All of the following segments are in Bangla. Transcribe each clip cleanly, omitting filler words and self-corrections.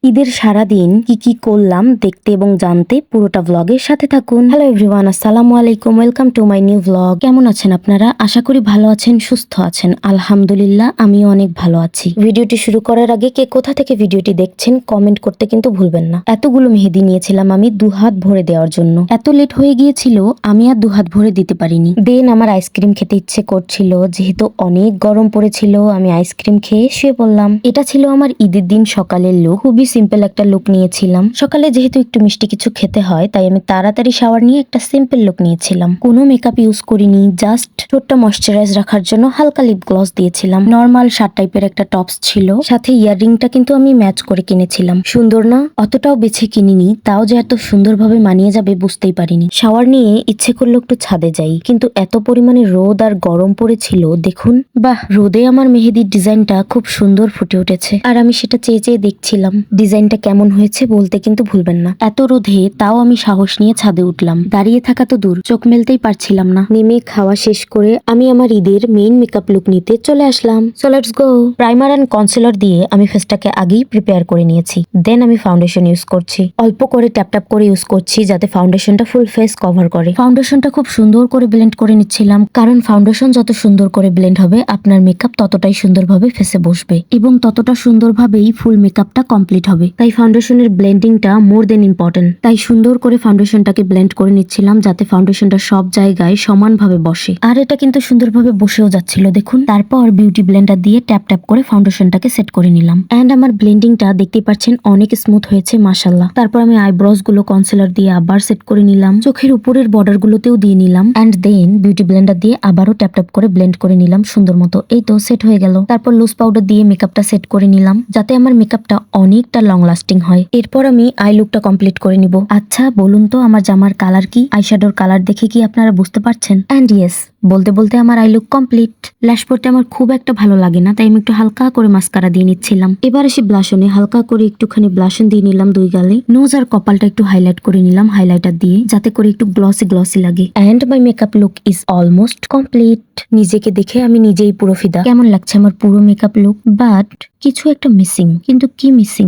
ঈদের সারাদিন কি কি করলাম দেখতে এবং জানতে পুরোটা ব্লগের সাথে থাকুন। হ্যালো এভরিওয়ান, আসসালামু আলাইকুম, welcome to my new blog. কেমন আছেন আপনারা? আশা করি ভালো আছেন, সুস্থ আছেন। আলহামদুলিল্লাহ, আমিও অনেক ভালো আছি। ভিডিওটি শুরু করার আগে কে কোথা থেকে ভিডিওটি দেখছেন কমেন্ট করতে কিন্তু ভুলবেন না। এতগুলো মেহেদি নিয়েছিলাম আমি দুহাত ভরে দেওয়ার জন্য। এত লেট হয়ে গিয়েছিল, আমি আর দুহাত ভরে দিতে পারিনি। দেন আমার আইসক্রিম খেতে ইচ্ছে করছিল, যেহেতু অনেক গরম পড়েছিল আমি আইসক্রিম খেয়ে শুয়ে পড়লাম। এটা ছিল আমার ঈদের দিন সকালের লুক। খুবই সিম্পল একটা লুক নিয়েছিলাম। সকালে যেহেতু একটু মিষ্টি কিছু খেতে হয়, তাই আমি তাড়াতাড়ি শাওয়ার নিয়ে একটা সিম্পল লুক নিয়েছিলাম। কোনো মেকআপ ইউজ করিনি, জাস্ট ছোট্ট ময়শ্চারাইজ রাখার জন্য হালকা লিপ গ্লস দিয়েছিলাম। নর্মাল শার্ট টাইপের একটা টপস ছিল, সাথে ইয়াররিংটা কিন্তু আমি ম্যাচ করে কিনেছিলাম। সুন্দর না? অতটাও বেছে কিনিনি, তাও যে এত সুন্দরভাবে মানিয়ে যাবে বুঝতেই পারিনি। শাওয়ার নিয়ে ইচ্ছে করলো একটু ছাদে যাই, কিন্তু এত পরিমাণে রোদ আর গরম পড়েছিল। দেখুন, বাহ, রোদে আমার মেহেদির ডিজাইনটা খুব সুন্দর ফুটে উঠেছে, আর আমি সেটা চেয়ে চেয়ে দেখছিলাম। ডিজাইনটা কেমন হয়েছে বলতে কিন্তু ভুলবেন না। এত রোদে তাও আমি সাহস নিয়ে ছাদে উঠলাম। দাঁড়িয়ে থাকা তো দূর, চোখ মেলতেই পারছিলাম না। নেমে খাওয়া শেষ করে আমি আমার ঈদের মেইন মেকআপ লুক নিতে চলে আসলাম। So let's go. Primer and concealer দিয়ে আমি ফেসটাকে আগেই প্রিপেয়ার করে নিয়েছি। দেন আমি ফাউন্ডেশন ইউজ করছি, অল্প করে ট্যাপ ট্যাপ করে ইউজ করছি, যাতে ফাউন্ডেশনটা ফুল ফেস কভার করে। ফাউন্ডেশনটা খুব সুন্দর করে ব্লেন্ড করে নিচ্ছিলাম, কারণ ফাউন্ডেশন যত সুন্দর করে ব্লেন্ড হবে আপনার মেকআপ ততটাই সুন্দরভাবে ফেসে বসবে এবং ততটা সুন্দরভাবেই ফুল মেকআপটা কমপ্লিট হবে। তাই ফাউন্ডেশনের ব্লেন্ডিংটা মোর দেন ইম্পর্টেন্ট। তাই সুন্দর করে ফাউন্ডেশনটাকে ব্লেন্ড করে নিচ্ছিলাম, যাতে ফাউন্ডেশনটা সব জায়গায় সমানভাবে বসে। আর এটা কিন্তু সুন্দরভাবে বসেও যাচ্ছিল, দেখুন। তারপর বিউটি ব্লেন্ডার দিয়ে ট্যাপ ট্যাপ করে ফাউন্ডেশনটাকে সেট করে নিলাম। এন্ড আমার ব্লেন্ডিংটা দেখতেই পাচ্ছেন অনেক স্মুথ হয়েছে, মাশাআল্লাহ। তারপর আমি আইব্রোজ গুলো কনসিলার দিয়ে আবার সেট করে নিলাম, চোখের উপরের বর্ডার গুলোতেও দিয়ে নিলাম। এন্ড দেন বিউটি ব্লেন্ডার দিয়ে আবারও ট্যাপ ট্যাপ করে ব্লেন্ড করে নিলাম সুন্দর মতো। এই তো সেট হয়ে গেল। তারপর লুজ পাউডার দিয়ে মেকআপটা সেট করে নিলাম, যাতে আমার মেকআপটা অনেকটা লং লাস্টিং হয়। এরপর আমি আই লুকটা কমপ্লিট করে নিব। আচ্ছা বলুন তো, আমার জামার কালার কি? আইশ্যাডোর কালার দেখে কি আপনারা বুঝতে পারছেন? এন্ড ইয়েস, বলতে বলতে আমার আই লুক কমপ্লিট। ল্যাশ পরতে আমার খুব একটা ভালো লাগে না, তাই আমি একটু হালকা করে মাস্কারা দিয়ে নিচ্ছিলাম। এবার এসে ব্লাশনে হালকা করে একটুখানি ব্লাশন দিয়ে নিলাম দুই গালে। নোজ আর কপালটা একটু হাইলাইট করে নিলাম হাইলাইটার দিয়ে, যাতে করে একটু গ্লসি গ্লসি লাগে। And my makeup look is almost complete. নিজেকে দেখে আমি নিজেই পুরো ফিদা। কেমন লাগছে আমার পুরো মেকআপ লুক? বাট কিছু একটা মিসিং। কিন্তু কি missing?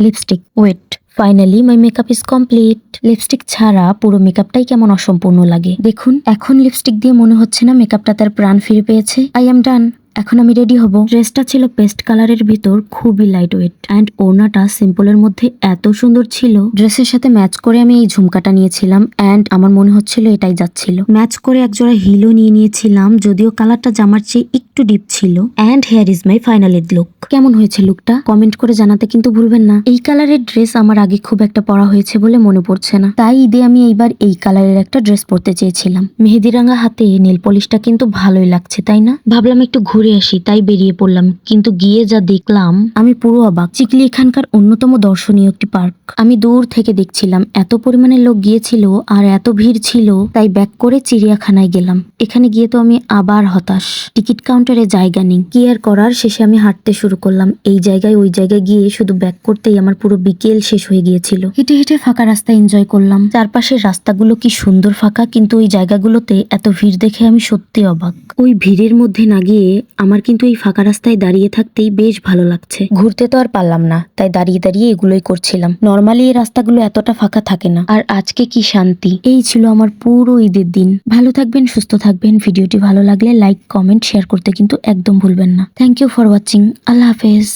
Lipstick. Wait, finally my makeup is complete. Lipstick ছাড়া পুরো মেকআপটাই কেমন অসম্পূর্ণ লাগে। দেখুন, এখন লিপস্টিক দিয়ে মনে হচ্ছে না মেকআপটা তার প্রাণ ফিরে পেয়েছে। I am done. এখন আমি রেডি হব। ড্রেসটা ছিল পেস্ট কালারের ভিতর, খুবই লাইট ওয়েট, অ্যান্ড ওড়নাটা সিম্পলের মধ্যে এত সুন্দর ছিল। ড্রেসের সাথে ম্যাচ করে আমি এই ঝুমকাটা নিয়েছিলাম, অ্যান্ড আমার মনে হচ্ছিল এটাই যাচ্ছিল। ম্যাচ করে একজোড়া হিলও নিয়ে নিয়েছিলাম, যদিও কালারটা জামার চেয়ে একটু ডিপ ছিল। And hair is my final look. কেমন হয়েছে লুকটা কমেন্ট করে জানাতে কিন্তু ভুলবেন না। এই কালারের ড্রেস আমার আগে খুব একটা পরা হয়েছে বলে মনে পড়ছে না, তাই ঈদে আমি এইবার এই কালারের একটা ড্রেস পরতে চেয়েছিলাম। মেহেদি রাঙা হাতে নেল পলিশটা কিন্তু ভালোই লাগছে, তাই না? ভাবলাম একটু ঘুরে আসি, তাই বেরিয়ে পড়লাম। কিন্তু গিয়ে যা দেখলাম আমি পুরো অবাক। চিকলি এখানকার অন্যতম দর্শনীয় একটি পার্ক। আমি দূর থেকে দেখছিলাম, এত পরিমাণে লোক গিয়েছিল আর এত ভিড় ছিল, তাই ব্যাক করে চিড়িয়াখানায় গেলাম। এখানে গিয়ে তো আমি আবার হতাশ, টিকিট কাউন্টারে জায়গা নেই। কি আর করার, শেষে আমি হাঁটতে শুরু করলাম। এই জায়গায় ওই জায়গায় গিয়ে শুধু ব্যাক করতেই আমার পুরো বিকেল শেষ হয়ে গিয়েছিল। হেঁটে হেঁটে ফাঁকা রাস্তা এনজয় করলাম। চারপাশের রাস্তাগুলো কি সুন্দর ফাঁকা, কিন্তু ওই জায়গাগুলোতে এত ভিড় দেখে আমি সত্যি অবাক। ওই ভিড়ের মধ্যে না গিয়ে আমার কিন্তু এই ফাঁকা রাস্তায় দাঁড়িয়ে থাকতেই বেশ ভালো লাগছে। ঘুরতে তো আর পারলাম না, তাই দাঁড়িয়ে দাঁড়িয়ে এগুলোই করছিলাম। নর্মালি এই রাস্তাগুলো এতটা ফাঁকা থাকে না, আর আজকে কি শান্তি। এই ছিল আমার পুরো ঈদের দিন। ভালো থাকবেন, সুস্থ থাকবেন। ভিডিওটি ভালো লাগলে লাইক, কমেন্ট, শেয়ার করতে কিন্তু একদম ভুলবেন না। Thank you for watching. আল্লাহ হাফেজ।